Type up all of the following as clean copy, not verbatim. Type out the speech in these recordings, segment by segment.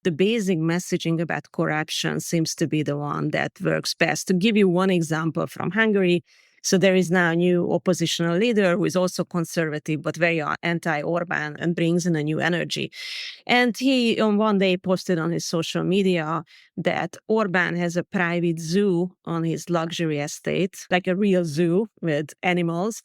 the basic messaging about corruption seems to be the one that works best. To give you one example from Hungary, so there is now a new oppositional leader who is also conservative, but very anti-Orbán and brings in a new energy. And he, on one day, posted on his social media that Orbán has a private zoo on his luxury estate, like a real zoo with animals.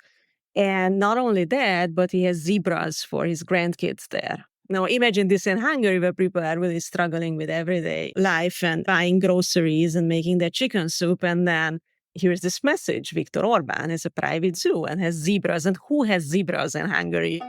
And not only that, but he has zebras for his grandkids there. Now, imagine this in Hungary, where people are really struggling with everyday life and buying groceries and making their chicken soup. And then here's this message: Viktor Orbán has a private zoo and has zebras. And who has zebras in Hungary?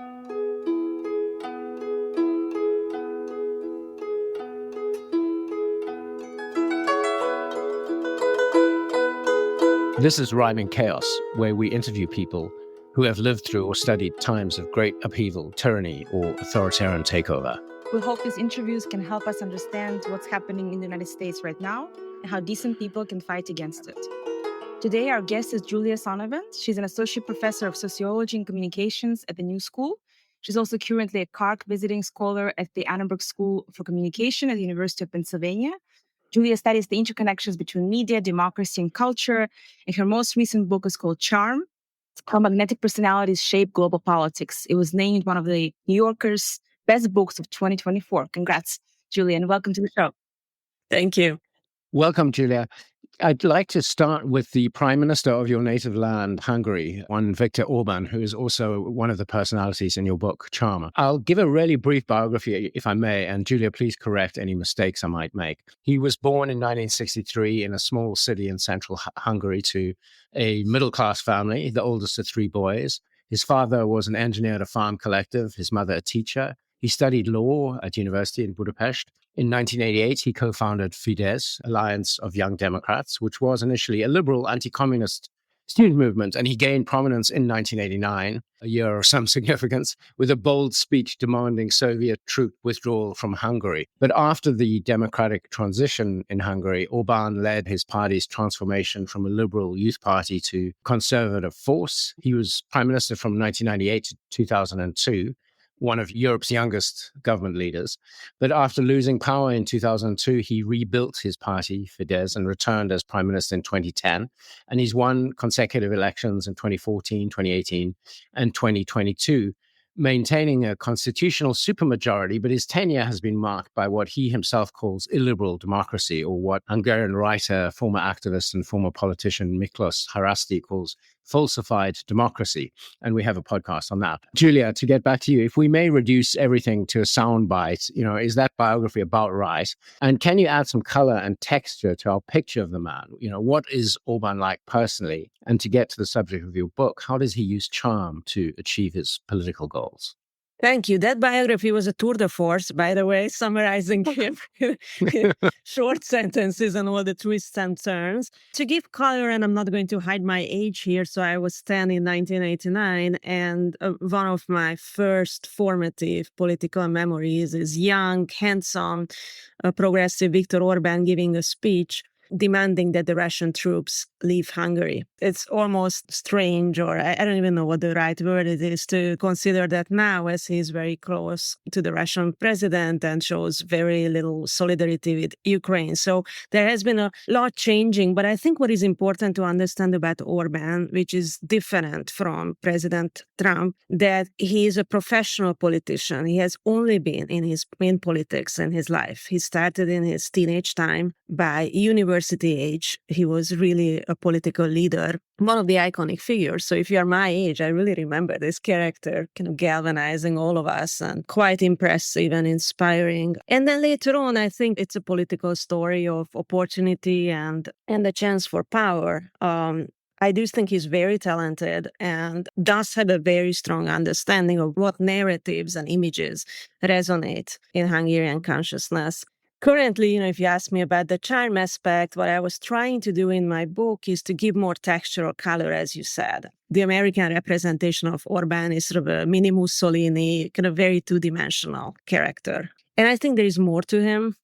This is Rhyming Chaos, where we interview people who have lived through or studied times of great upheaval, tyranny, or authoritarian takeover. We hope these interviews can help us understand what's happening in the United States right now and how decent people can fight against it. Today, our guest is Julia Sonnevend. She's an associate professor of sociology and communications at the New School. She's also currently a CARGC Visiting Scholar at the Annenberg School for Communication at the University of Pennsylvania. Julia studies the interconnections between media, democracy, and culture, and her most recent book is called Charm: How Magnetic Personalities Shape Global Politics. It was named one of the New Yorker's best books of 2024. Congrats, Julia, and welcome to the show. Thank you. Welcome, Julia. I'd like to start with the Prime Minister of your native land, Hungary, one Viktor Orbán, who is also one of the personalities in your book, Charm. I'll give a really brief biography, if I may, and Julia, please correct any mistakes I might make. He was born in 1963 in a small city in central Hungary to a middle-class family, the oldest of three boys. His father was an engineer at a farm collective, his mother a teacher. He studied law at university in Budapest. In 1988, he co-founded Fidesz, Alliance of Young Democrats, which was initially a liberal anti-communist student movement, and he gained prominence in 1989, a year of some significance, with a bold speech demanding Soviet troop withdrawal from Hungary. But after the democratic transition in Hungary, Orbán led his party's transformation from a liberal youth party to conservative force. He was prime minister from 1998 to 2002. One of Europe's youngest government leaders. But after losing power in 2002, he rebuilt his party, Fidesz, and returned as prime minister in 2010. And he's won consecutive elections in 2014, 2018, and 2022, maintaining a constitutional supermajority, but his tenure has been marked by what he himself calls illiberal democracy, or what Hungarian writer, former activist, and former politician Miklos Haraszti calls falsified democracy. And we have a podcast on that. Julia, to get back to you, if we may reduce everything to a soundbite, is that biography about right? And can you add some color and texture to our picture of the man? What is Orbán like personally? And to get to the subject of your book, how does he use charm to achieve his political goals? Thank you. That biography was a tour de force, by the way, summarizing him in short sentences and all the twists and turns. To give color, and I'm not going to hide my age here, so I was 10 in 1989, and one of my first formative political memories is young, handsome, progressive Viktor Orbán giving a speech demanding that the Russian troops leave Hungary. It's almost strange, or I don't even know what the right word it is, to consider that now, as he's very close to the Russian president and shows very little solidarity with Ukraine. So there has been a lot changing, but I think what is important to understand about Orbán, which is different from President Trump, that he is a professional politician. He has only been in politics in his life. He started in his teenage time. By university age, he was really a political leader, one of the iconic figures. So if you are my age, I really remember this character kind of galvanizing all of us, and quite impressive and inspiring. And then later on, I think it's a political story of opportunity and the chance for power. I do think he's very talented and does have a very strong understanding of what narratives and images resonate in Hungarian consciousness. Currently, if you ask me about the charm aspect, what I was trying to do in my book is to give more texture or color, as you said. The American representation of Orbán is sort of a mini Mussolini, kind of very two-dimensional character. And I think there is more to him.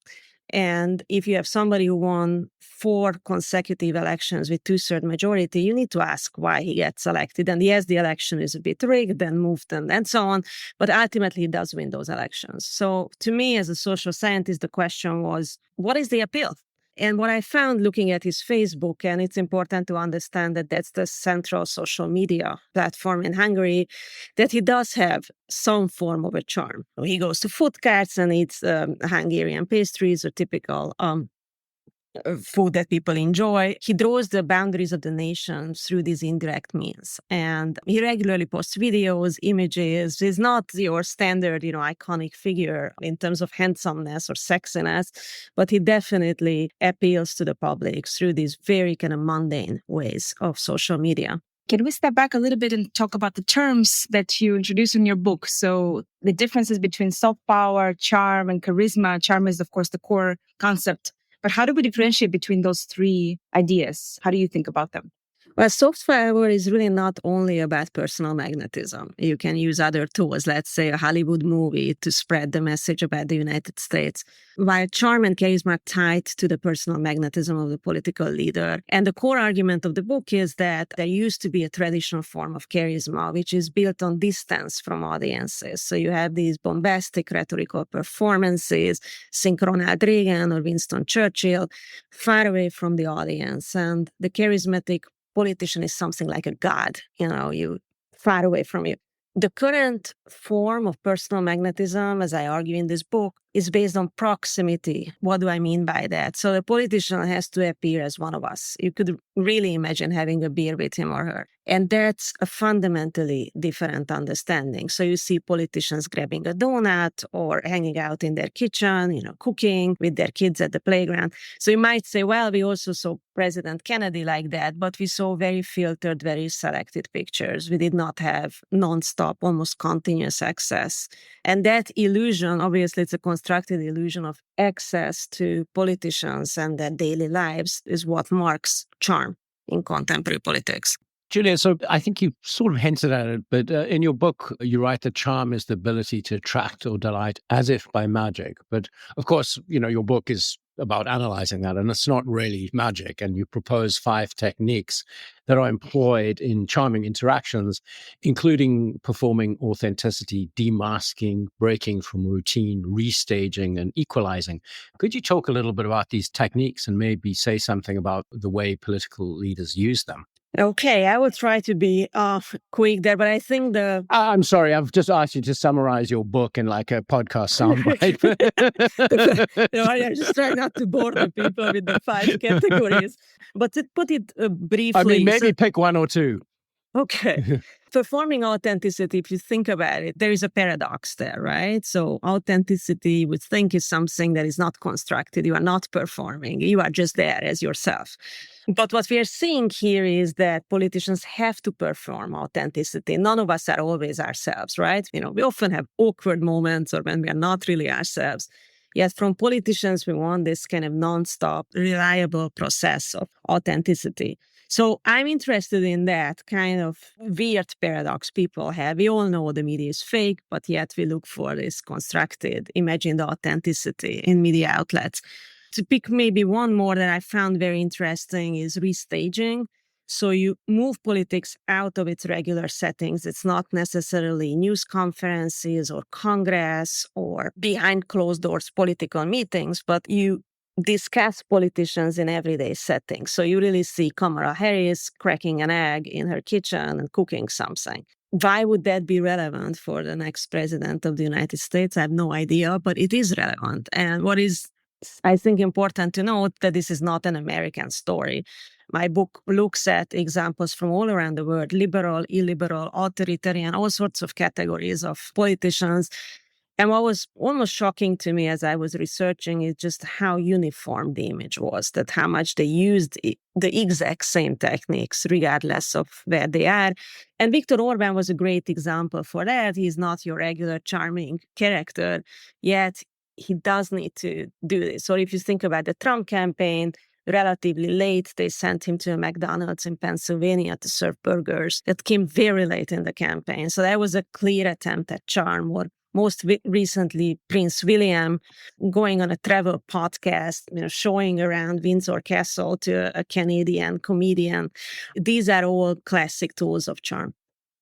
And if you have somebody who won 4 consecutive elections with 2/3 majority, you need to ask why he gets elected. And yes, the election is a bit rigged and moved and so on, but ultimately he does win those elections. So to me, as a social scientist, the question was, what is the appeal? And what I found looking at his Facebook, and it's important to understand that that's the central social media platform in Hungary, that he does have some form of a charm. He goes to food carts and eats Hungarian pastries or typical food that people enjoy. He draws the boundaries of the nation through these indirect means. And he regularly posts videos, images. He's not your standard, iconic figure in terms of handsomeness or sexiness, but he definitely appeals to the public through these very kind of mundane ways of social media. Can we step back a little bit and talk about the terms that you introduce in your book? So the differences between soft power, charm, and charisma. Charm is, of course, the core concept. But how do we differentiate between those 3 ideas? How do you think about them? Well, soft power is really not only about personal magnetism. You can use other tools, let's say a Hollywood movie, to spread the message about the United States, while charm and charisma are tied to the personal magnetism of the political leader. And the core argument of the book is that there used to be a traditional form of charisma, which is built on distance from audiences. So you have these bombastic rhetorical performances, think Ronald Reagan or Winston Churchill, far away from the audience. And the charismatic politician is something like a god, you far away from you. The current form of personal magnetism, as I argue in this book, is based on proximity. What do I mean by that? So the politician has to appear as one of us. You could really imagine having a beer with him or her. And that's a fundamentally different understanding. So you see politicians grabbing a donut or hanging out in their kitchen, cooking with their kids at the playground. So you might say, well, we also saw President Kennedy like that, but we saw very filtered, very selected pictures. We did not have nonstop, almost continuous access. And that illusion, obviously, it's a constructed illusion of access to politicians and their daily lives is what marks charm in contemporary politics. Julia, so I think you sort of hinted at it, but in your book, you write that charm is the ability to attract or delight as if by magic. But of course, your book is about analyzing that, and it's not really magic. And you propose 5 techniques that are employed in charming interactions, including performing authenticity, demasking, breaking from routine, restaging, and equalizing. Could you talk a little bit about these techniques and maybe say something about the way political leaders use them? Okay, I will try to be quick there, but I think I'm sorry, I've just asked you to summarize your book in like a podcast soundbite. I'm just trying not to bore the people with the 5 categories. But to put it briefly... I mean, maybe pick 1 or 2. Okay. Performing authenticity, if you think about it, there is a paradox there, right? So authenticity, you would think, is something that is not constructed. You are not performing. You are just there as yourself. But what we are seeing here is that politicians have to perform authenticity. None of us are always ourselves, right? We often have awkward moments or when we are not really ourselves. Yet from politicians, we want this kind of nonstop, reliable process of authenticity. So I'm interested in that kind of weird paradox people have. We all know the media is fake, but yet we look for this constructed, imagined authenticity in media outlets. To pick maybe 1 more that I found very interesting is restaging. So you move politics out of its regular settings. It's not necessarily news conferences or Congress or behind closed doors political meetings, but you discuss politicians in everyday settings. So you really see Kamala Harris cracking an egg in her kitchen and cooking something. Why would that be relevant for the next president of the United States? I have no idea, but it is relevant. And what is, I think, important to note that this is not an American story. My book looks at examples from all around the world, liberal, illiberal, authoritarian, all sorts of categories of politicians. And what was almost shocking to me as I was researching is just how uniform the image was, that how much they used the exact same techniques, regardless of where they are. And Viktor Orbán was a great example for that. He's not your regular charming character, yet he does need to do this. Or if you think about the Trump campaign, relatively late, they sent him to a McDonald's in Pennsylvania to serve burgers. That came very late in the campaign. So that was a clear attempt at charm or most recently Prince William going on a travel podcast, showing around Windsor Castle to a Canadian comedian. These are all classic tools of charm.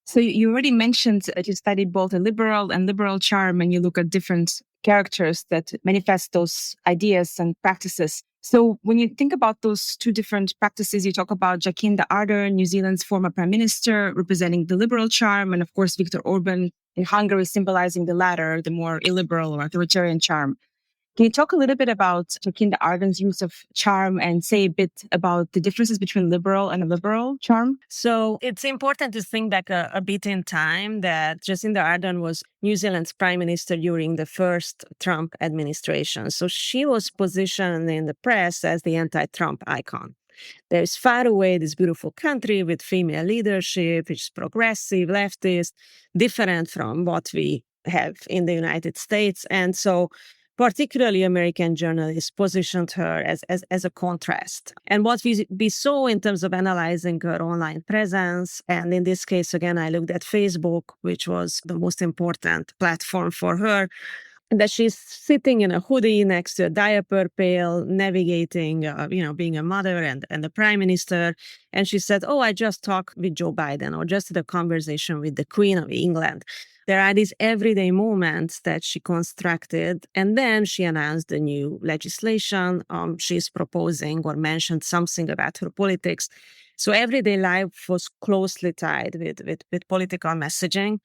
So you already mentioned that you studied both illiberal and liberal charm, and you look at different characters that manifest those ideas and practices. So when you think about those two different practices, you talk about Jacinda Ardern, New Zealand's former prime minister, representing the liberal charm, and of course, Viktor Orbán in Hungary, symbolizing the latter, the more illiberal or authoritarian charm. Can you talk a little bit about Jacinda Ardern's use of charm and say a bit about the differences between liberal and illiberal charm? So it's important to think back a bit in time that Jacinda Ardern was New Zealand's prime minister during the first Trump administration. So she was positioned in the press as the anti-Trump icon. There's far away this beautiful country with female leadership, which is progressive, leftist, different from what we have in the United States. And so particularly American journalists positioned her as a contrast. And what we saw in terms of analyzing her online presence, and in this case, again, I looked at Facebook, which was the most important platform for her, that she's sitting in a hoodie next to a diaper pail, navigating, being a mother and the prime minister. And she said, I just talked with Joe Biden, or just had a conversation with the Queen of England. There are these everyday moments that she constructed. And then she announced the new legislation she's proposing, or mentioned something about her politics. So everyday life was closely tied with political messaging.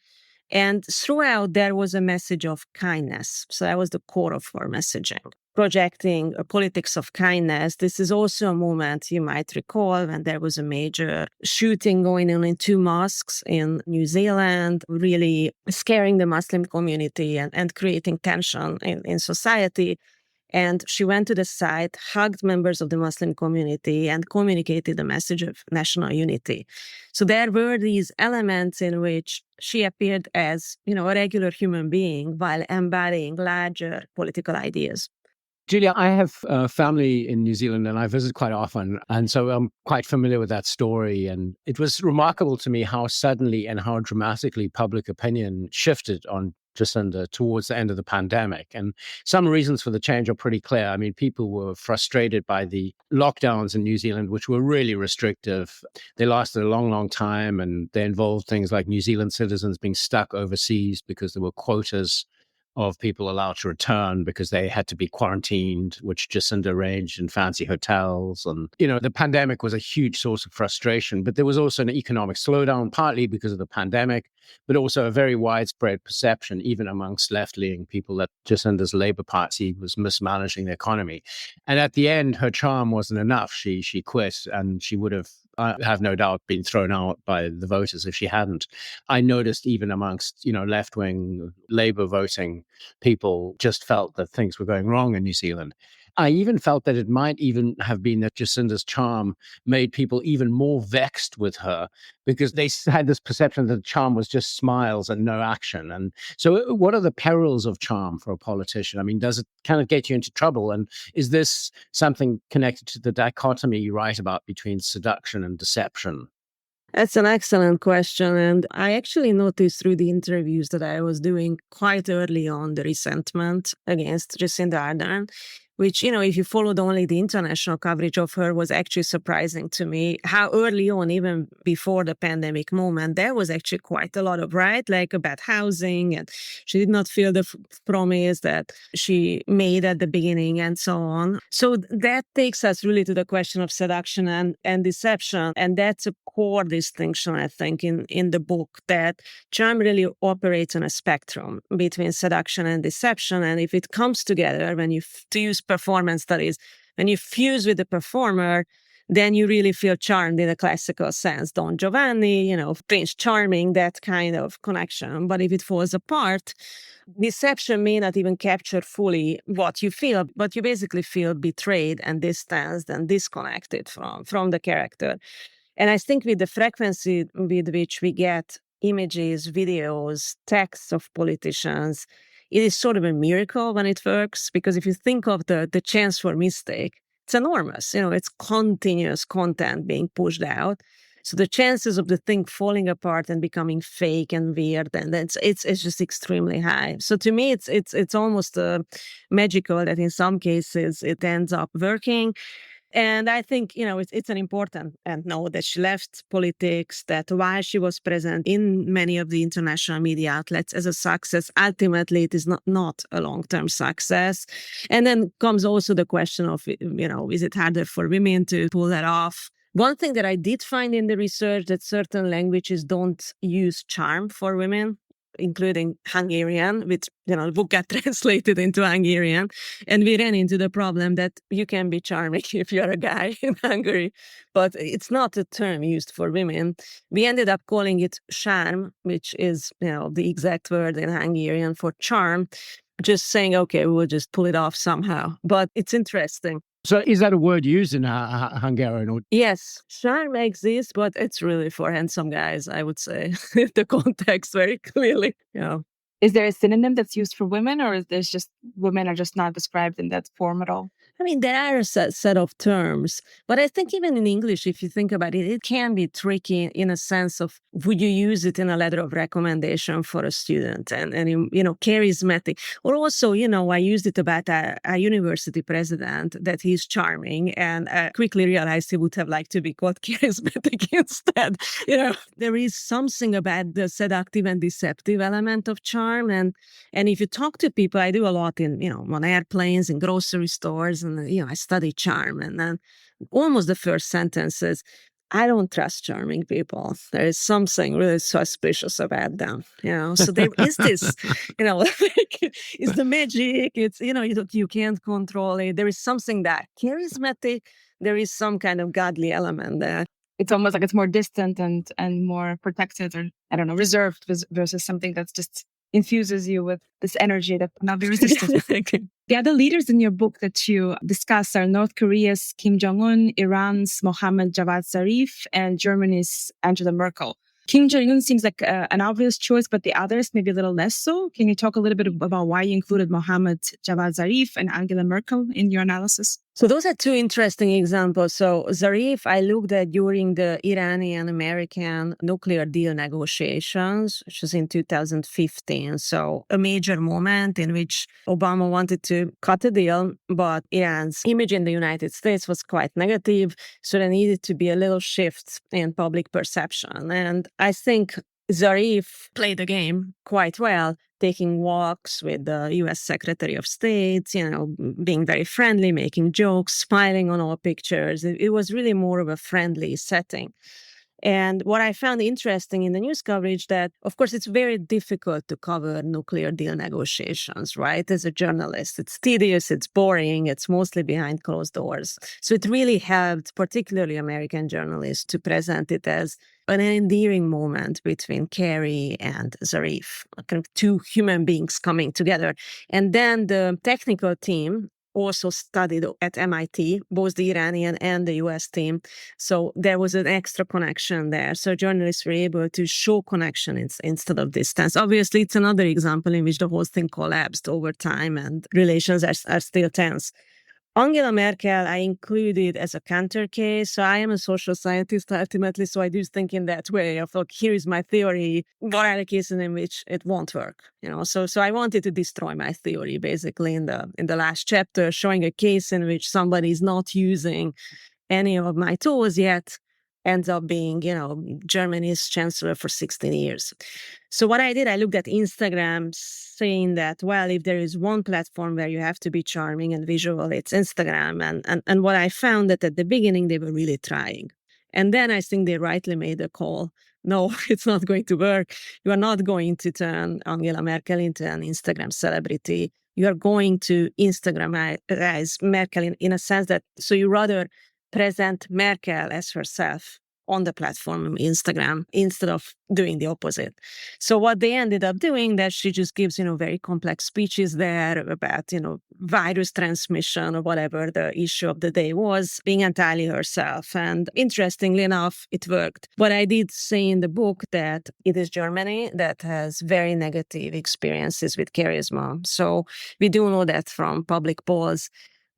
And throughout, there was a message of kindness. So that was the core of her messaging. Projecting a politics of kindness. This is also a moment you might recall when there was a major shooting going on in 2 mosques in New Zealand, really scaring the Muslim community and creating tension in society. And she went to the site, hugged members of the Muslim community, and communicated the message of national unity. So there were these elements in which she appeared as, a regular human being while embodying larger political ideas. Julia, I have family in New Zealand and I visit quite often. And so I'm quite familiar with that story. And it was remarkable to me how suddenly and how dramatically public opinion shifted on Jacinda towards the end of the pandemic. And some reasons for the change are pretty clear. I mean, people were frustrated by the lockdowns in New Zealand, which were really restrictive. They lasted a long, long time, and they involved things like New Zealand citizens being stuck overseas because there were quotas of people allowed to return because they had to be quarantined, which Jacinda arranged in fancy hotels. And, the pandemic was a huge source of frustration, but there was also an economic slowdown, partly because of the pandemic, but also a very widespread perception, even amongst left-leaning people, that Jacinda's Labour Party was mismanaging the economy. And at the end, her charm wasn't enough. She quit, and she would have, I have no doubt, been thrown out by the voters if she hadn't. I noticed even amongst, left-wing Labour voting, people just felt that things were going wrong in New Zealand. I even felt that it might even have been that Jacinda's charm made people even more vexed with her because they had this perception that charm was just smiles and no action. And so what are the perils of charm for a politician? I mean, does it kind of get you into trouble? And is this something connected to the dichotomy you write about between seduction and deception? That's an excellent question. And I actually noticed through the interviews that I was doing quite early on the resentment against Jacinda Ardern, which, if you followed only the international coverage of her, was actually surprising to me. How early on, even before the pandemic moment, there was actually quite a lot of, like about housing, and she did not feel the promise that she made at the beginning and so on. So that takes us really to the question of seduction and deception. And that's a core distinction, I think, in the book, that charm really operates on a spectrum between seduction and deception. And if it comes together, when you to use performance studies, when you fuse with the performer, then you really feel charmed in a classical sense. Don Giovanni, Prince Charming, that kind of connection. But if it falls apart, deception may not even capture fully what you feel, but you basically feel betrayed and distanced and disconnected from the character. And I think with the frequency with which we get images, videos, texts of politicians, it is sort of a miracle when it works, because if you think of the chance for mistake, it's enormous. It's continuous content being pushed out. So the chances of the thing falling apart and becoming fake and weird, and it's just extremely high. So to me, it's almost magical that in some cases it ends up working. And I think, it's an important note that she left politics, that while she was present in many of the international media outlets as a success, ultimately it is not a long-term success. And then comes also the question of, is it harder for women to pull that off? One thing that I did find in the research that certain languages don't use charm for women, including Hungarian, which, the book got translated into Hungarian. And we ran into the problem that you can be charming if you're a guy in Hungary, but it's not a term used for women. We ended up calling it charm, which is, the exact word in Hungarian for charm, just saying, okay, we'll just pull it off somehow. But it's interesting. So is that a word used in Hungarian? Or? Yes, charm exists, but it's really for handsome guys, I would say. The context very clearly. Is there a synonym that's used for women, or is there's just women are just not described in that form at all? I mean, there are a set of terms, but I think even in English, if you think about it, it can be tricky in a sense of, would you use it in a letter of recommendation for a student? And charismatic. Or also, I used it about a university president, that he's charming, and quickly realized he would have liked to be called charismatic instead. There is something about the seductive and deceptive element of charm. And if you talk to people, I do a lot on airplanes, in grocery stores, and I study charm, and then almost the first sentence is, I don't trust charming people. There is something really suspicious about them, So there is this, it's the magic. It's you can't control it. There is something that charismatic. There is some kind of godly element there. It's almost like it's more distant and more protected, or I don't know, reserved versus something that's just infuses you with this energy that cannot be resisted. The other leaders in your book that you discuss are North Korea's Kim Jong-un, Iran's Mohammad Javad Zarif, and Germany's Angela Merkel. Kim Jong-un seems like an obvious choice, but the others maybe a little less so. Can you talk a little bit about why you included Mohammad Javad Zarif and Angela Merkel in your analysis? So those are two interesting examples. So Zarif, I looked at during the Iranian-American nuclear deal negotiations, which was in 2015. So a major moment in which Obama wanted to cut a deal, but Iran's image in the United States was quite negative. So there needed to be a little shift in public perception. And I think Zarif played the game quite well, taking walks with the U.S. Secretary of State, being very friendly, making jokes, smiling on all pictures. It was really more of a friendly setting. And what I found interesting in the news coverage that, of course, it's very difficult to cover nuclear deal negotiations, right? As a journalist, it's tedious, it's boring, it's mostly behind closed doors. So it really helped, particularly American journalists, to present it as an endearing moment between Kerry and Zarif, kind of two human beings coming together. And then the technical team also studied at MIT, both the Iranian and the US team. So there was an extra connection there. So journalists were able to show connection instead of distance. Obviously, it's another example in which the whole thing collapsed over time and relations are still tense. Angela Merkel, I included as a counter case. So I am a social scientist ultimately, so I do think in that way of, look, here is my theory. What are the cases in which it won't work? So I wanted to destroy my theory basically in the last chapter, showing a case in which somebody is not using any of my tools yet ends up being, Germany's chancellor for 16 years. So what I did, I looked at Instagram, saying that, well, if there is one platform where you have to be charming and visual, it's Instagram. And what I found that at the beginning, they were really trying. And then I think they rightly made a call. No, it's not going to work. You are not going to turn Angela Merkel into an Instagram celebrity. You are going to Instagramize Merkel in a sense that, so you rather present Merkel as herself on the platform Instagram instead of doing the opposite. So what they ended up doing, that she just gives, very complex speeches there about, virus transmission or whatever the issue of the day was, being entirely herself. And interestingly enough, it worked. But I did say in the book that it is Germany that has very negative experiences with charisma. So we do know that from public polls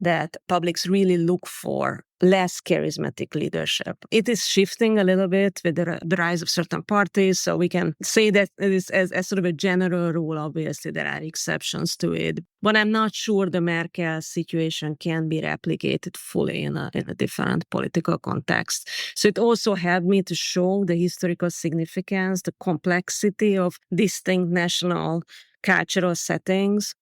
that publics really look for less charismatic leadership. It is shifting a little bit with the rise of certain parties. So we can say that it is as sort of a general rule. Obviously, there are exceptions to it. But I'm not sure the Merkel situation can be replicated fully in a different political context. So it also helped me to show the historical significance, the complexity of distinct national cultural settings,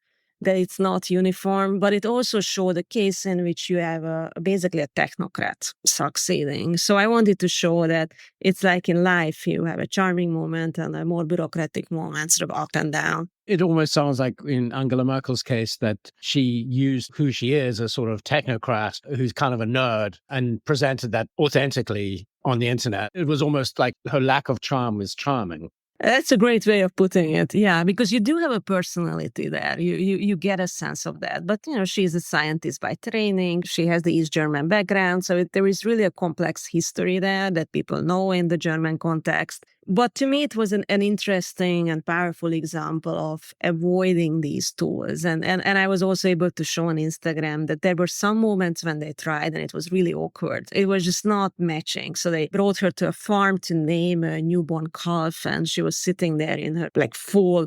that it's not uniform, but it also showed a case in which you have basically a technocrat succeeding. So I wanted to show that it's like in life, you have a charming moment and a more bureaucratic moment, sort of up and down. It almost sounds like in Angela Merkel's case that she used who she is, a sort of technocrat who's kind of a nerd, and presented that authentically on the internet. It was almost like her lack of charm was charming. That's a great way of putting it. Yeah, because you do have a personality there. You get a sense of that. But, she's a scientist by training. She has the East German background. So there is really a complex history there that people know in the German context. But to me, it was an interesting and powerful example of avoiding these tools. And I was also able to show on Instagram that there were some moments when they tried and it was really awkward. It was just not matching. So they brought her to a farm to name a newborn calf, and she was sitting there in her full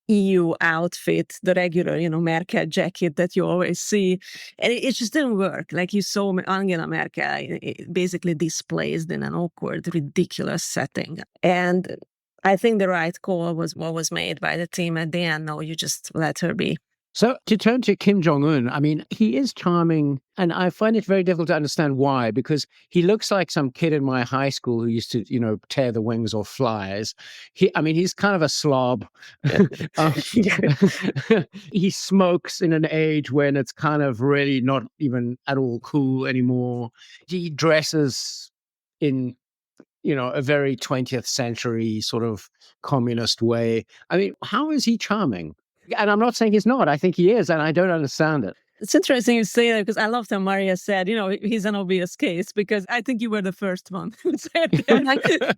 EU outfit, the regular, Merkel jacket that you always see. And it just didn't work. Like you saw Angela Merkel basically displaced in an awkward, ridiculous setting. And I think the right call was what was made by the team at the end. No, you just let her be. So to turn to Kim Jong-un, I mean, he is charming, and I find it very difficult to understand why, because he looks like some kid in my high school who used to, tear the wings off flies. He's kind of a slob. He smokes in an age when it's kind of really not even at all cool anymore. He dresses in a very 20th century sort of communist way. I mean, how is he charming? And I'm not saying he's not. I think he is, and I don't understand it. It's interesting you say that because I loved how Maria said, he's an obvious case, because I think you were the first one who said that.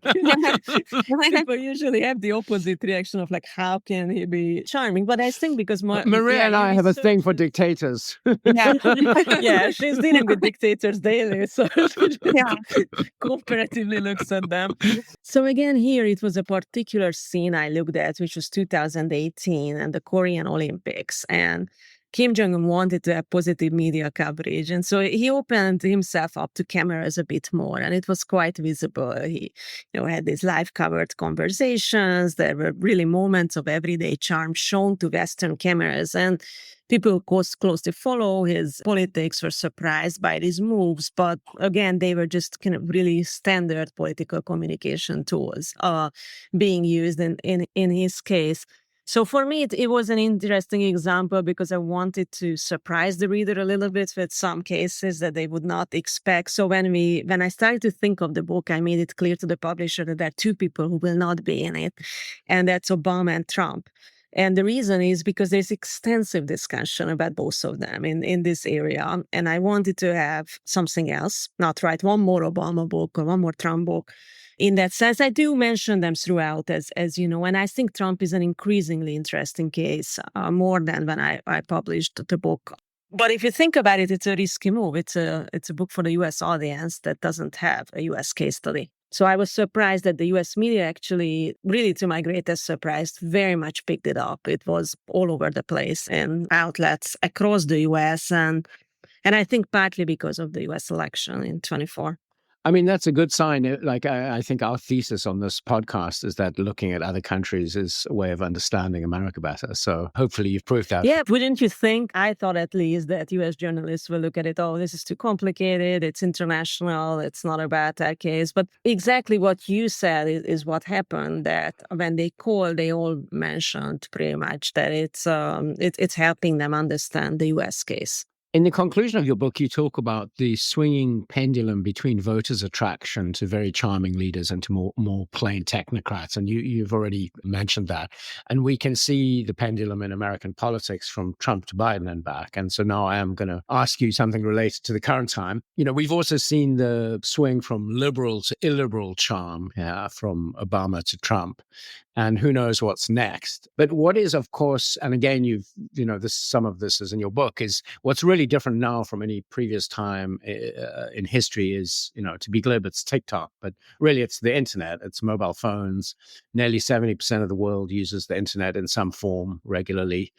People usually have the opposite reaction of how can he be charming? But I think because Maria and I have a thing for dictators. Yeah, she's dealing with dictators daily, so she comparatively looks at them. So again, here it was a particular scene I looked at, which was 2018 and the Korean Olympics. And Kim Jong-un wanted to have positive media coverage. And so he opened himself up to cameras a bit more, and it was quite visible. He had these live covered conversations. There were really moments of everyday charm shown to Western cameras. And people who closely follow his politics were surprised by these moves. But again, they were just kind of really standard political communication tools being used in his case. So for me, it was an interesting example because I wanted to surprise the reader a little bit with some cases that they would not expect. So when I started to think of the book, I made it clear to the publisher that there are two people who will not be in it, and that's Obama and Trump. And the reason is because there's extensive discussion about both of them in this area. And I wanted to have something else, not write one more Obama book or one more Trump book. In that sense, I do mention them throughout, as you know, and I think Trump is an increasingly interesting case, more than when I published the book. But if you think about it, it's a risky move. It's a book for the U.S. audience that doesn't have a U.S. case study. So I was surprised that the U.S. media actually, really to my greatest surprise, very much picked it up. It was all over the place in outlets across the U.S. And I think partly because of the U.S. election in 24. I mean, that's a good sign. Like, I think our thesis on this podcast is that looking at other countries is a way of understanding America better. So hopefully you've proved that. Yeah, wouldn't you think? I thought at least that U.S. journalists will look at it, oh, this is too complicated, it's international, it's not about that case. But exactly what you said is what happened, that when they called, they all mentioned pretty much that it's helping them understand the U.S. case. In the conclusion of your book, you talk about the swinging pendulum between voters' attraction to very charming leaders and to more plain technocrats. And you've already mentioned that. And we can see the pendulum in American politics from Trump to Biden and back. And so now I am going to ask you something related to the current time. We've also seen the swing from liberal to illiberal charm, from Obama to Trump. and who knows what's next. But what is, of course, and again, some of this is in your book, is what's really different now from any previous time in history is, to be glib, it's TikTok, but really it's the internet, it's mobile phones. Nearly 70% of the world uses the internet in some form regularly.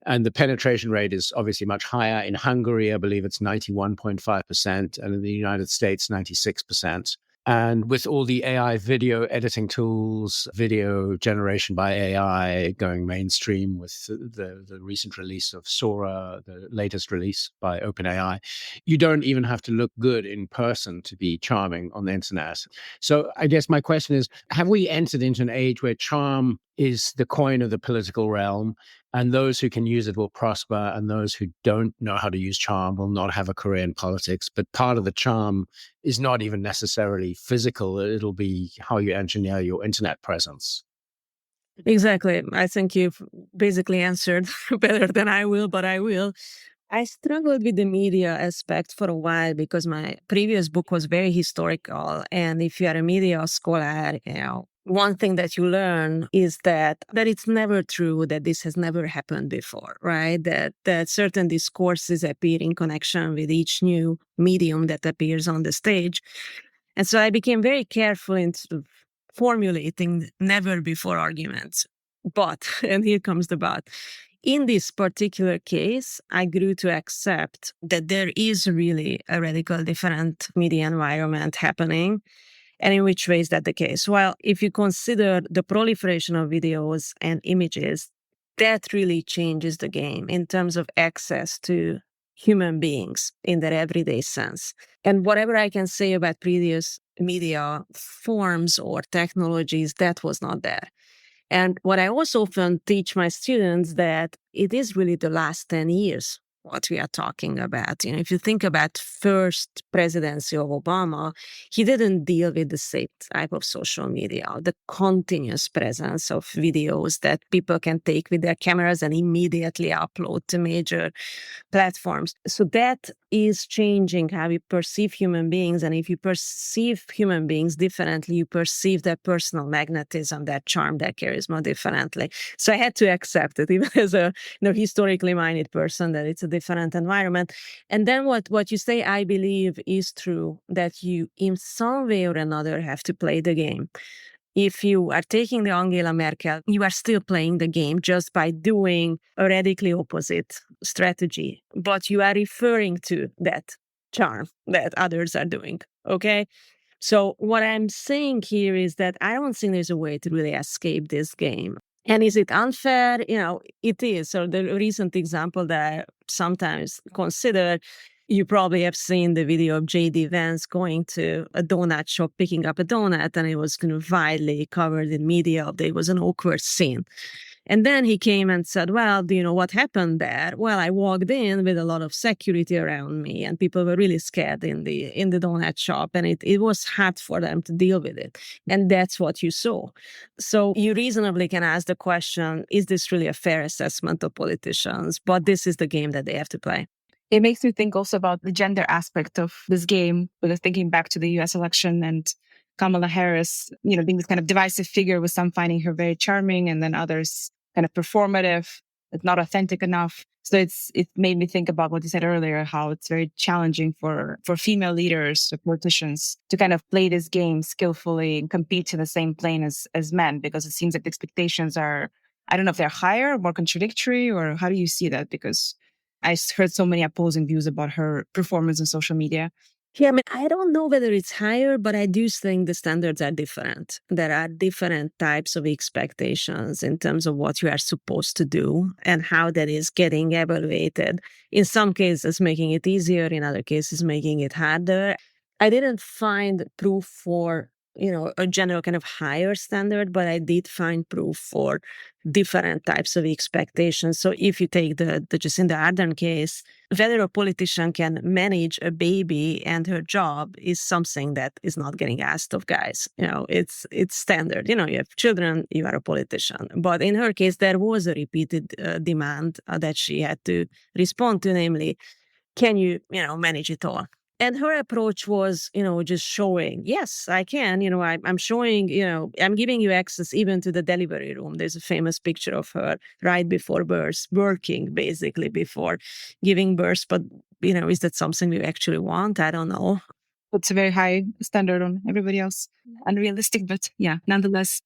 And the penetration rate is obviously much higher. In Hungary, I believe it's 91.5%, and in the United States, 96%. And with all the AI video editing tools, video generation by AI going mainstream with the recent release of Sora, the latest release by OpenAI, you don't even have to look good in person to be charming on the internet. So I guess my question is, have we entered into an age where charm is the coin of the political realm, and those who can use it will prosper, and those who don't know how to use charm will not have a career in politics? But part of the charm is not even necessarily physical. It'll be how you engineer your internet presence. Exactly. I think you've basically answered better than I will, but I will. I struggled with the media aspect for a while because my previous book was very historical. And if you are a media scholar, one thing that you learn is that it's never true that this has never happened before, right? That certain discourses appear in connection with each new medium that appears on the stage. And so I became very careful in sort of formulating never before arguments. But, and here comes the but, in this particular case, I grew to accept that there is really a radical different media environment happening. And in which way is that the case? Well, if you consider the proliferation of videos and images, that really changes the game in terms of access to human beings in their everyday sense. And whatever I can say about previous media forms or technologies, that was not there. And what I also often teach my students that it is really the last 10 years what we are talking about. If you think about first presidency of Obama, he didn't deal with the same type of social media, the continuous presence of videos that people can take with their cameras and immediately upload to major platforms. So that is changing how we perceive human beings. And if you perceive human beings differently, you perceive their personal magnetism, their charm, their charisma differently. So I had to accept it, even as a historically minded person, that it's a different environment. And then what you say, I believe, is true, that you in some way or another have to play the game. If you are taking the Angela Merkel, you are still playing the game just by doing a radically opposite strategy. But you are referring to that charm that others are doing, okay? So what I'm saying here is that I don't think there's a way to really escape this game. And is it unfair? It is. So the recent example that I sometimes consider, you probably have seen the video of J.D. Vance going to a donut shop, picking up a donut, and it was kind of widely covered in media. There was an awkward scene. And then he came and said, well, do you know what happened there? Well, I walked in with a lot of security around me, and people were really scared in the donut shop, and it was hard for them to deal with it. And that's what you saw. So you reasonably can ask the question, is this really a fair assessment of politicians? But this is the game that they have to play. It makes me think also about the gender aspect of this game, because thinking back to the US election and Kamala Harris, being this kind of divisive figure, with some finding her very charming and then others kind of performative, it's not authentic enough. So it made me think about what you said earlier, how it's very challenging for female leaders, for politicians, to kind of play this game skillfully and compete to the same plane as men, because it seems like the expectations are, I don't know if they're higher, more contradictory, or how do you see that? Because I heard so many opposing views about her performance on social media. Yeah, I don't know whether it's higher, but I do think the standards are different. There are different types of expectations in terms of what you are supposed to do and how that is getting evaluated. In some cases, making it easier, in other cases, making it harder. I didn't find proof for a general kind of higher standard, but I did find proof for different types of expectations. So if you take the Jacinda Ardern case, whether a politician can manage a baby and her job is something that is not getting asked of guys. It's standard. You have children, you are a politician. But in her case, there was a repeated demand that she had to respond to, namely, can you, manage it all? And her approach was, just showing, yes, I can, I'm showing, I'm giving you access even to the delivery room. There's a famous picture of her right before birth, working basically before giving birth. But, is that something we actually want? I don't know. It's a very high standard on everybody else. Unrealistic, but yeah, nonetheless.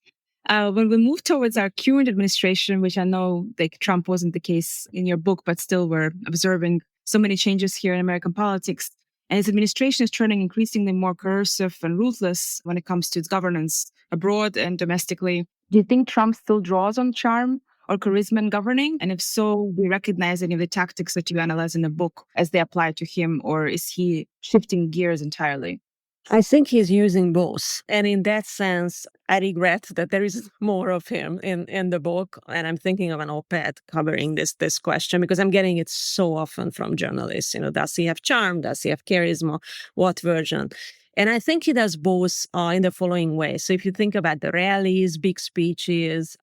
When we move towards our current administration, which I know like Trump wasn't the case in your book, but still we're observing so many changes here in American politics. And his administration is turning increasingly more coercive and ruthless when it comes to its governance abroad and domestically. Do you think Trump still draws on charm or charisma in governing? And if so, do you recognize any of the tactics that you analyze in the book as they apply to him, or is he shifting gears entirely? I think he's using both. And in that sense, I regret that there is more of him in the book. And I'm thinking of an op-ed covering this question because I'm getting it so often from journalists. Does he have charm? Does he have charisma? What version? And I think he does both in the following way. So if you think about the rallies, big speeches,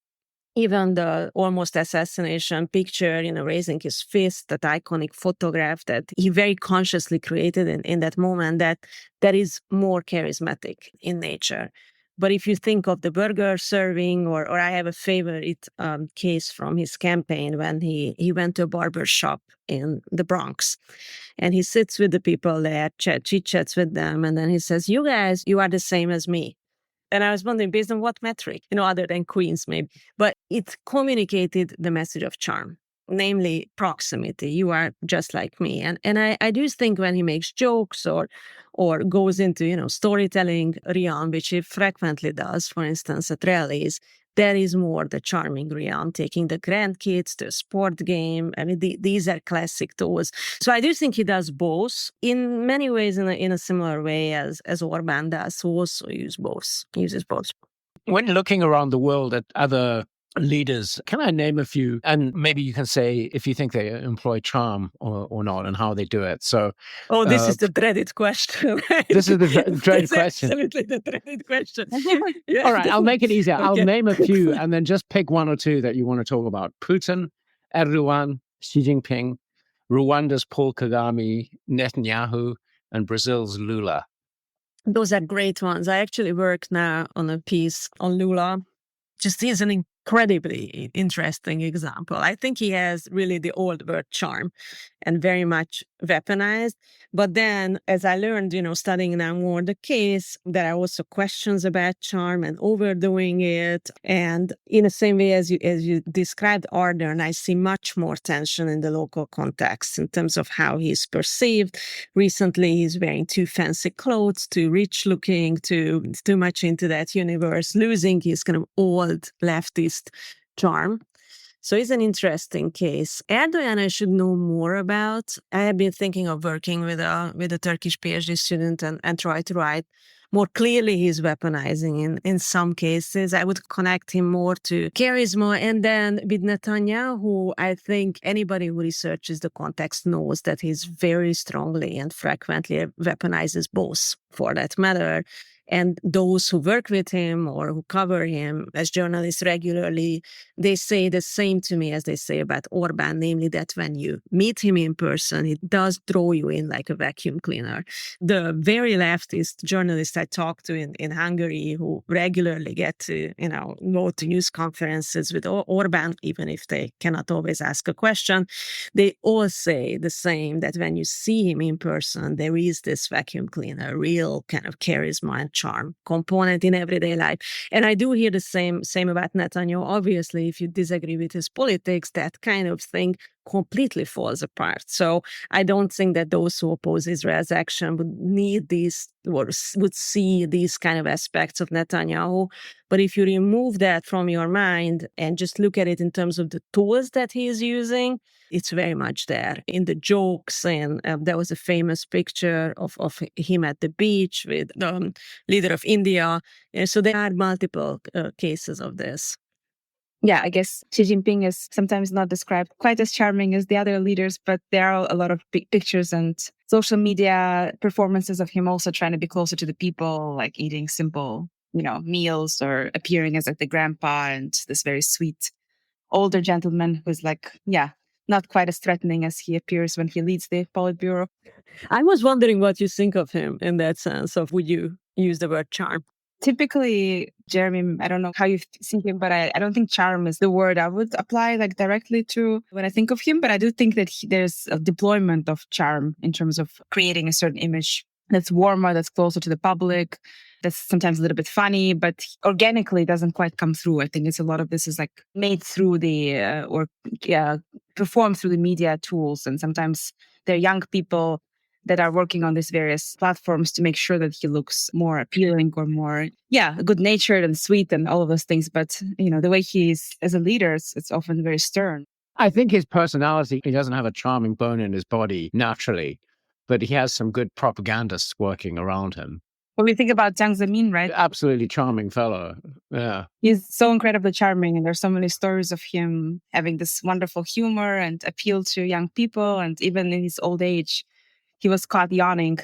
even the almost assassination picture, raising his fist, that iconic photograph that he very consciously created in that moment, that is more charismatic in nature. But if you think of the burger serving, or I have a favorite case from his campaign when he went to a barber shop in the Bronx, and he sits with the people there, chit-chats with them, and then he says, "You guys, you are the same as me." And I was wondering, based on what metric, other than Queens maybe, but it communicated the message of charm, namely proximity. You are just like me. And I do think when he makes jokes or goes into, storytelling realm, which he frequently does, for instance, at rallies, there is more the charming realm, taking the grandkids to a sport game. I mean, these are classic tools. So I do think he does both in many ways, in a similar way as Orbán does, who also uses both. When looking around the world at other leaders, can I name a few? And maybe you can say if you think they employ charm or not, and how they do it. So, this is the dreaded question. Right? This is the dreaded question. Absolutely the dreaded question. Yeah. All right, I'll make it easier. Okay. I'll name a few and then just pick one or two that you want to talk about. Putin, Erdogan, Xi Jinping, Rwanda's Paul Kagame, Netanyahu, and Brazil's Lula. Those are great ones. I actually work now on a piece on Lula. Just is an incredibly interesting example. I think he has really the old world charm and very much weaponized. But then, as I learned, studying now more the case, there are also questions about charm and overdoing it. And in the same way as you described Ardern, I see much more tension in the local context in terms of how he's perceived. Recently, he's wearing too fancy clothes, too rich looking, too much into that universe, losing his kind of old leftist charm. So it's an interesting case. Erdogan, I should know more about. I have been thinking of working with a Turkish PhD student and try to write more clearly he's weaponizing in some cases. I would connect him more to charisma. And then with Netanyahu, I think anybody who researches the context knows that he's very strongly and frequently weaponizes both, for that matter. And those who work with him or who cover him as journalists regularly, they say the same to me as they say about Orbán, namely that when you meet him in person, he does throw you in like a vacuum cleaner. The very leftist journalists I talk to in Hungary who regularly get to, go to news conferences with Orbán, even if they cannot always ask a question, they all say the same, that when you see him in person, there is this vacuum cleaner, real kind of charisma and charm component in everyday life. And I do hear the same about Netanyahu. Obviously, if you disagree with his politics, that kind of thing completely falls apart. So I don't think that those who oppose Israel's action would need these or would see these kind of aspects of Netanyahu. But if you remove that from your mind and just look at it in terms of the tools that he is using, it's very much there in the jokes. And there was a famous picture of him at the beach with the leader of India. So there are multiple cases of this. Yeah, I guess Xi Jinping is sometimes not described quite as charming as the other leaders, but there are a lot of big pictures and social media performances of him also trying to be closer to the people, like eating simple, meals or appearing as like the grandpa and this very sweet older gentleman who's like, not quite as threatening as he appears when he leads the Politburo. I was wondering what you think of him in that sense of would you use the word charm? Typically, Jeremy, I don't know how you see him, but I don't think charm is the word I would apply like directly to when I think of him. But I do think that there's a deployment of charm in terms of creating a certain image that's warmer, that's closer to the public, that's sometimes a little bit funny, but organically doesn't quite come through. I think it's a lot of this is like made through the performed through the media tools. And sometimes they're young people that are working on these various platforms to make sure that he looks more appealing or more, good-natured and sweet and all of those things. But, the way he is as a leader, it's often very stern. I think his personality, he doesn't have a charming bone in his body naturally, but he has some good propagandists working around him. When we think about Jiang Zemin, right? Absolutely charming fellow. Yeah. He's so incredibly charming. And there's so many stories of him having this wonderful humor and appeal to young people. And even in his old age, he was caught yawning.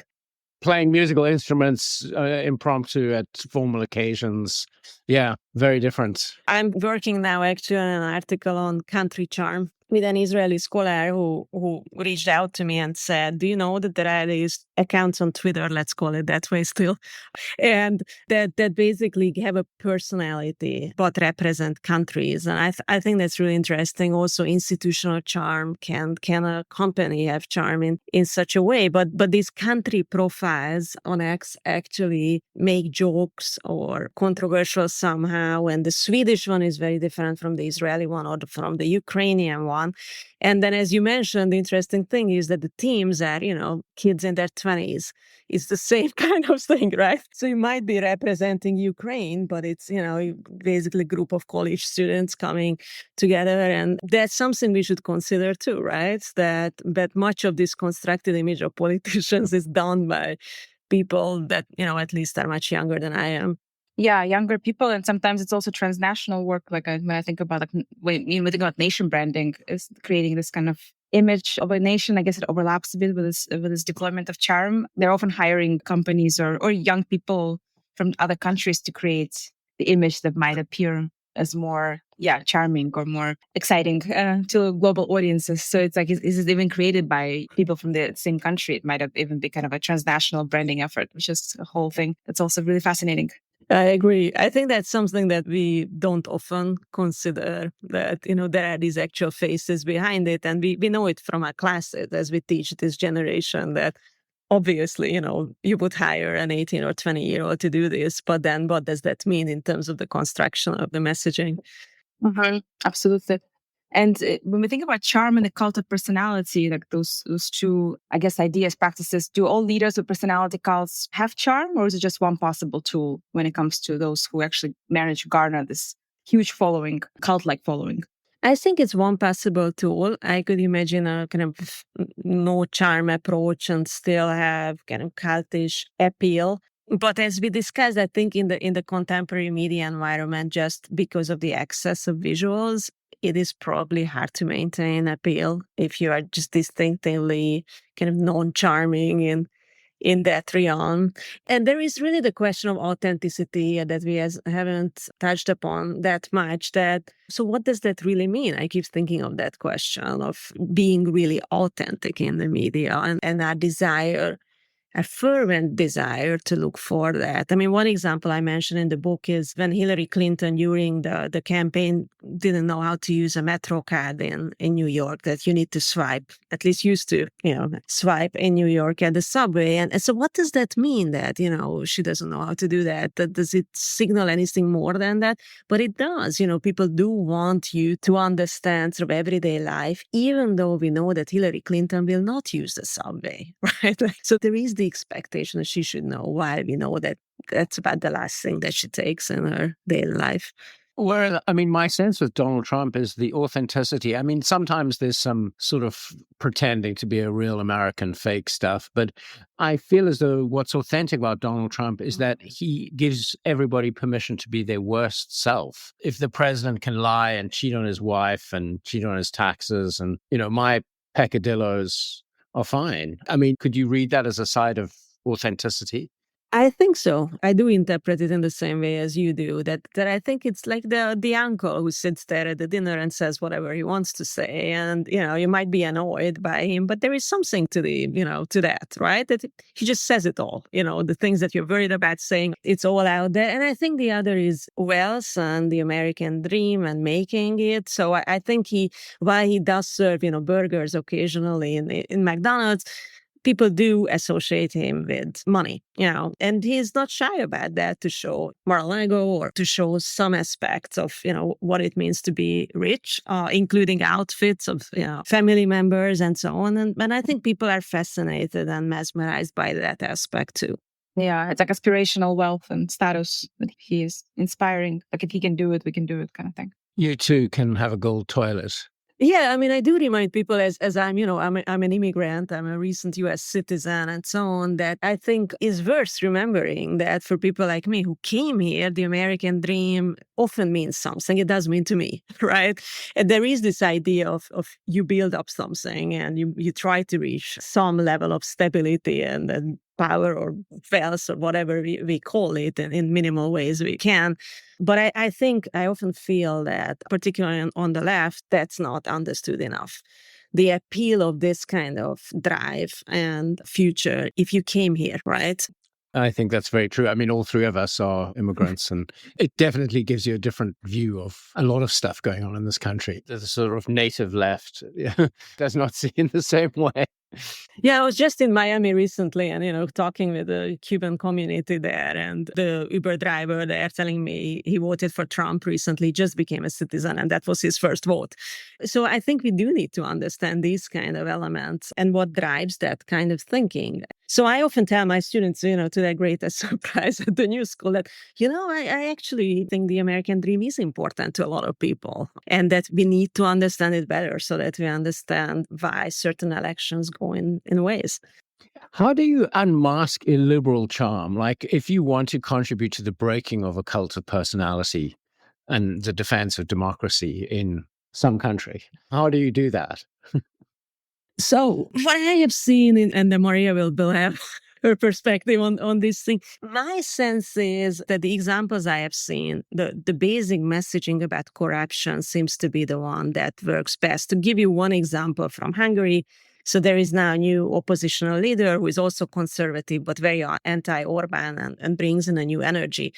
Playing musical instruments impromptu at formal occasions. Yeah, very different. I'm working now actually on an article on country charm with an Israeli scholar who reached out to me and said, do you know that there are these accounts on Twitter, let's call it that way still, and that basically have a personality but represent countries. And I think that's really interesting. Also, institutional charm can a company have charm in such a way, but these country profiles on X actually make jokes or controversial somehow. And the Swedish one is very different from the Israeli one or from the Ukrainian one. And then, as you mentioned, the interesting thing is that the teams are, kids in their 20s. It's the same kind of thing, right? So you might be representing Ukraine, but it's, basically a group of college students coming together. And that's something we should consider too, right? That much of this constructed image of politicians is done by people that, at least are much younger than I am. Yeah, younger people, and sometimes it's also transnational work. Like when I think about when we think about nation branding, is creating this kind of image of a nation. I guess it overlaps a bit with this deployment of charm. They're often hiring companies or young people from other countries to create the image that might appear as more charming or more exciting to global audiences. So it's like, is it even created by people from the same country? It might have even been kind of a transnational branding effort, which is a whole thing that's also really fascinating. I agree. I think that's something that we don't often consider, that, there are these actual faces behind it. And we know it from our classes as we teach this generation that obviously, you would hire an 18 or 20-year-old to do this. But then what does that mean in terms of the construction of the messaging? Mm-hmm. Absolutely. And when we think about charm and the cult of personality, like those two, I guess, ideas, practices, do all leaders with personality cults have charm, or is it just one possible tool when it comes to those who actually manage to garner this huge following, cult-like following? I think it's one possible tool. I could imagine a kind of no charm approach and still have kind of cultish appeal. But as we discussed, I think in the contemporary media environment, just because of the excess of visuals, it is probably hard to maintain appeal if you are just distinctively kind of non-charming in that realm. And there is really the question of authenticity that we haven't touched upon that much. So what does that really mean? I keep thinking of that question of being really authentic in the media and our desire, a fervent desire to look for that. I mean, one example I mentioned in the book is when Hillary Clinton, during the campaign, didn't know how to use a Metro card in New York, that you need to swipe, at least used to, swipe in New York at the subway. And so what does that mean that, she doesn't know how to do that? Does it signal anything more than that? But it does. People do want you to understand sort of everyday life, even though we know that Hillary Clinton will not use the subway, right? So there is the expectation that she should know, while we know that that's about the last thing that she takes in her daily life. Well, I mean, my sense with Donald Trump is the authenticity. I mean, sometimes there's some sort of pretending to be a real American fake stuff, but I feel as though what's authentic about Donald Trump is that he gives everybody permission to be their worst self. If the president can lie and cheat on his wife and cheat on his taxes and, my peccadillos are fine. I mean, could you read that as a side of authenticity? I think so. I do interpret it in the same way as you do. That I think it's like the uncle who sits there at the dinner and says whatever he wants to say, and you might be annoyed by him, but there is something to to that, right? That he just says it all. The things that you're worried about saying, it's all out there. And I think the other is wealth and the American dream and making it. So I think while he does serve burgers occasionally in McDonald's, people do associate him with money, and he's not shy about that to show Mar-a-Lago or to show some aspects of, what it means to be rich, including outfits of, family members and so on. And I think people are fascinated and mesmerized by that aspect too. Yeah, it's like aspirational wealth and status that he is inspiring. Like if he can do it, we can do it kind of thing. You too can have a gold toilet. Yeah, I mean, I do remind people as I'm, I'm an immigrant, I'm a recent US citizen and so on, that I think is worth remembering that for people like me who came here, the American dream often means something. It does mean to me, right? And there is this idea of you build up something and you try to reach some level of stability and power or wealth or whatever we call it in minimal ways we can. But I think I often feel that, particularly on the left, that's not understood enough. The appeal of this kind of drive and future, if you came here, right? I think that's very true. I mean, all three of us are immigrants, and it definitely gives you a different view of a lot of stuff going on in this country. The sort of native left does not see in the same way. Yeah, I was just in Miami recently and, talking with the Cuban community there, and the Uber driver there telling me he voted for Trump recently, just became a citizen, and that was his first vote. So I think we do need to understand these kind of elements and what drives that kind of thinking. So I often tell my students, to their greatest surprise at the new school that, I actually think the American dream is important to a lot of people, and that we need to understand it better so that we understand why certain elections go in ways. How do you unmask illiberal charm? Like, if you want to contribute to the breaking of a cult of personality and the defense of democracy in some country, how do you do that? So what I have seen, and Maria will have her perspective on this thing, my sense is that the examples I have seen, the basic messaging about corruption seems to be the one that works best. To give you one example from Hungary, so there is now a new oppositional leader who is also conservative, but very anti-Orbán and brings in a new energy.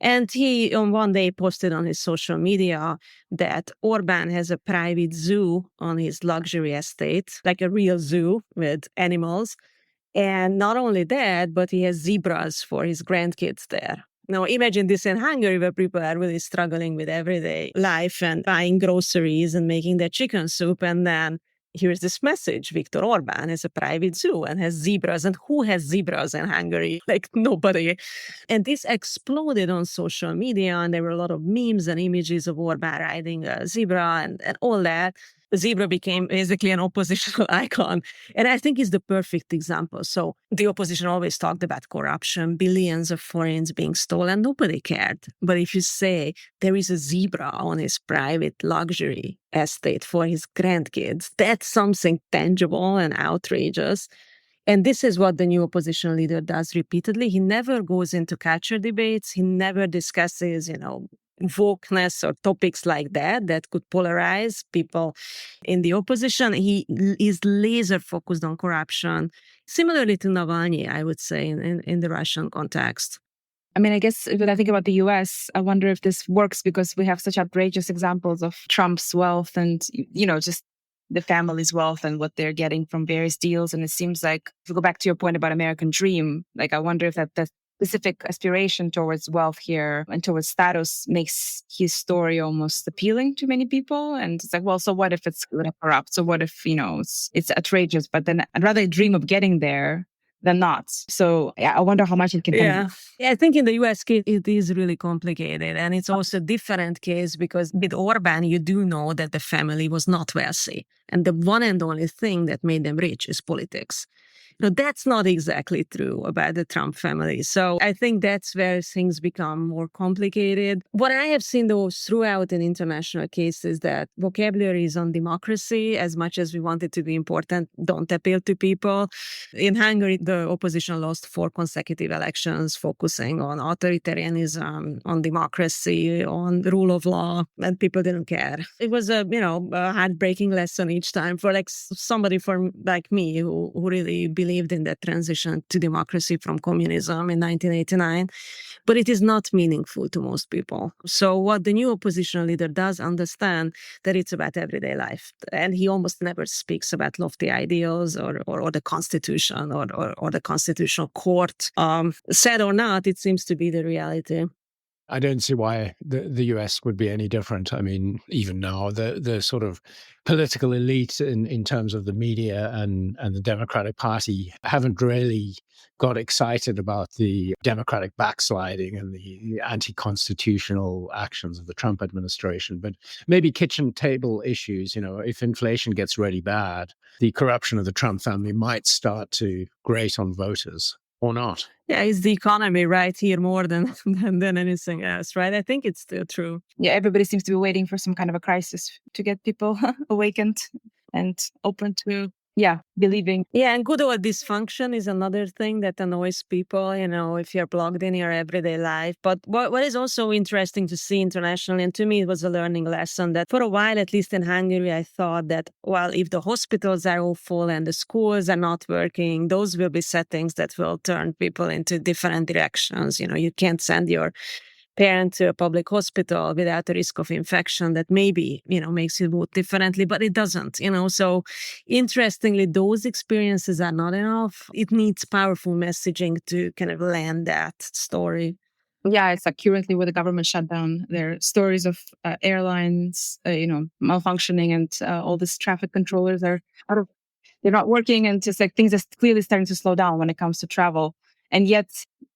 And he, on one day, posted on his social media that Orbán has a private zoo on his luxury estate, like a real zoo with animals. And not only that, but he has zebras for his grandkids there. Now, imagine this in Hungary, where people are really struggling with everyday life and buying groceries and making their chicken soup. And then here's this message: Viktor Orbán has a private zoo and has zebras. And who has zebras in Hungary? Like nobody. And this exploded on social media, and there were a lot of memes and images of Orbán riding a zebra and all that. The zebra became basically an oppositional icon. And I think it's the perfect example. So the opposition always talked about corruption, billions of forints being stolen. Nobody cared. But if you say there is a zebra on his private luxury estate for his grandkids, that's something tangible and outrageous. And this is what the new opposition leader does repeatedly. He never goes into culture debates. He never discusses, wokeness or topics like that could polarize people in the opposition. He is laser focused on corruption, similarly to Navalny, I would say, in the Russian context. I mean, I guess when I think about the US, I wonder if this works because we have such outrageous examples of Trump's wealth and, just the family's wealth and what they're getting from various deals. And it seems like, if we go back to your point about American dream, like I wonder if that specific aspiration towards wealth here and towards status makes his story almost appealing to many people. And it's like, well, so what if it's corrupt? So what if, it's outrageous, but then I'd rather dream of getting there than not. So I wonder how much it can Yeah, I think in the US case, it is really complicated. And it's also a different case because with Orbán, you do know that the family was not wealthy. And the one and only thing that made them rich is politics. No, that's not exactly true about the Trump family. So I think that's where things become more complicated. What I have seen, though, throughout in international cases, that vocabularies on democracy, as much as we want it to be important, don't appeal to people. In Hungary, the opposition lost 4 consecutive elections, focusing on authoritarianism, on democracy, on the rule of law, and people didn't care. It was a heartbreaking lesson each time for somebody like me who really believed in that transition to democracy from communism in 1989. But it is not meaningful to most people. So what the new opposition leader does understand that it's about everyday life. And he almost never speaks about lofty ideals or the Constitution or the Constitutional Court. Sad or not, it seems to be the reality. I don't see why the US would be any different. I mean, even now, the sort of political elite in terms of the media and the Democratic Party haven't really got excited about the Democratic backsliding and the anti-constitutional actions of the Trump administration. But maybe kitchen table issues, if inflation gets really bad, the corruption of the Trump family might start to grate on voters. Or not. Yeah, it's the economy right here more than anything else, right? I think it's still true. Yeah, everybody seems to be waiting for some kind of a crisis to get people awakened and open to, believing. Yeah, and good old dysfunction is another thing that annoys people, if you're plugged in your everyday life. But what is also interesting to see internationally, and to me it was a learning lesson, that for a while, at least in Hungary, I thought that, well, if the hospitals are all full and the schools are not working, those will be settings that will turn people into different directions. You can't send your parent to a public hospital without the risk of infection that maybe, makes you vote differently, but it doesn't, So interestingly, those experiences are not enough. It needs powerful messaging to kind of land that story. Yeah, it's like currently with the government shutdown, there are stories of airlines, malfunctioning, and all these traffic controllers are they're not working, and just like things are clearly starting to slow down when it comes to travel. And yet,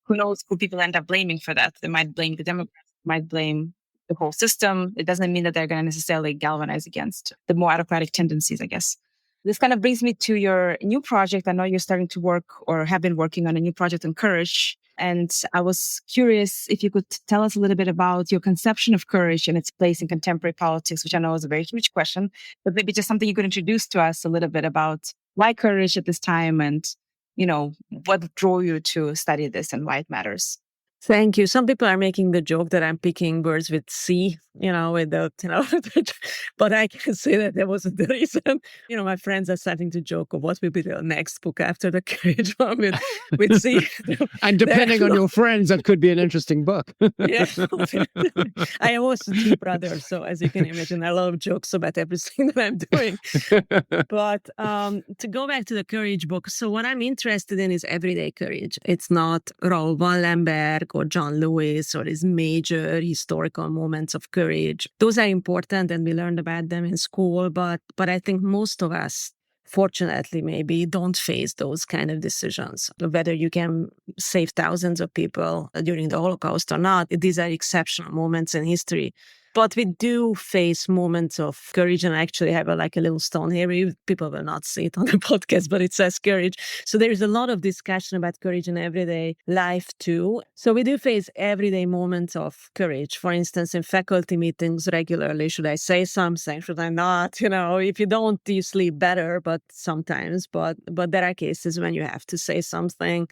who knows who people end up blaming for that? They might blame the Democrats, might blame the whole system. It doesn't mean that they're going to necessarily galvanize against the more autocratic tendencies, I guess. This kind of brings me to your new project. I know you're starting to work or have been working on a new project on courage. And I was curious if you could tell us a little bit about your conception of courage and its place in contemporary politics, which I know is a very huge question, but maybe just something you could introduce to us a little bit about why courage at this time and, what drew you to study this and why it matters. Thank you. Some people are making the joke that I'm picking birds with C, without, but I can say that wasn't the reason. My friends are starting to joke of what will be the next book after the courage one with C. And depending on your friends, that could be an interesting book. Yeah. I have also 2 brothers, so as you can imagine, a lot of jokes about everything that I'm doing. But to go back to the courage book, so what I'm interested in is everyday courage. It's not Raoul Wallenberg or John Lewis or these major historical moments of courage. Those are important and we learned about them in school, but I think most of us, fortunately maybe, don't face those kind of decisions. Whether you can save thousands of people during the Holocaust or not, these are exceptional moments in history. But we do face moments of courage, and I actually have a little stone here. People will not see it on the podcast, but it says courage. So there is a lot of discussion about courage in everyday life too. So we do face everyday moments of courage. For instance, in faculty meetings regularly, should I say something? Should I not? If you don't, you sleep better, but sometimes. But there are cases when you have to say something.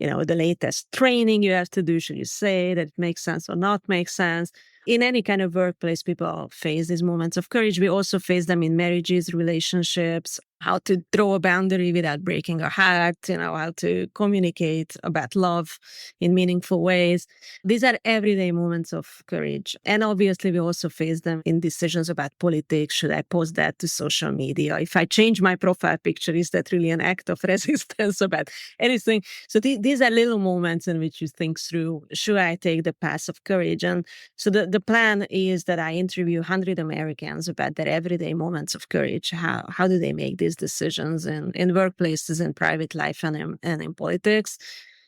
The latest training you have to do, should you say that it makes sense or not make sense? In any kind of workplace, people face these moments of courage. We also face them in marriages, relationships, how to draw a boundary without breaking a heart, how to communicate about love in meaningful ways. These are everyday moments of courage. And obviously, we also face them in decisions about politics. Should I post that to social media? If I change my profile picture, is that really an act of resistance about anything? So these are little moments in which you think through, should I take the path of courage? And so the plan is that I interview 100 Americans about their everyday moments of courage. How do they make these decisions in workplaces, in private life, and in politics?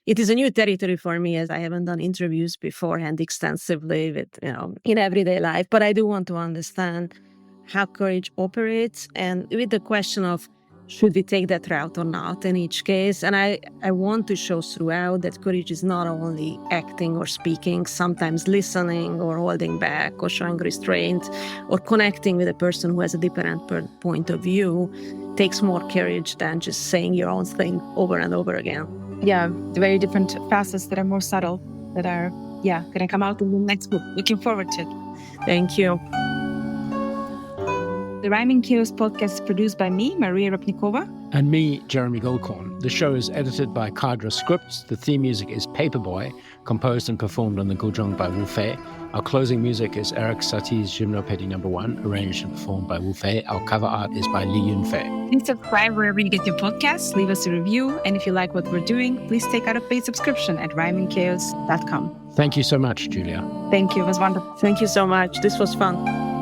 It is a new territory for me, as I haven't done interviews beforehand extensively with, in everyday life. But I do want to understand how courage operates, and with the question of should we take that route or not in each case? And I want to show throughout that courage is not only acting or speaking, sometimes listening or holding back or showing restraint or connecting with a person who has a different point of view takes more courage than just saying your own thing over and over again. Yeah, the very different facets that are more subtle, that are, going to come out in the next book. Looking forward to it. Thank you. The Rhyming Chaos podcast is produced by me, Maria Repnikova. And me, Jeremy Goldkorn. The show is edited by Kadra Scripts. The theme music is Paperboy, composed and performed on the guzheng by Wu Fei. Our closing music is Eric Satie's Gymnopédie No. 1, arranged and performed by Wu Fei. Our cover art is by Li Yunfei. Please subscribe wherever you get your podcasts, leave us a review, and if you like what we're doing, please take out a paid subscription at rhymingchaos.com. Thank you so much, Julia. Thank you. It was wonderful. Thank you so much. This was fun.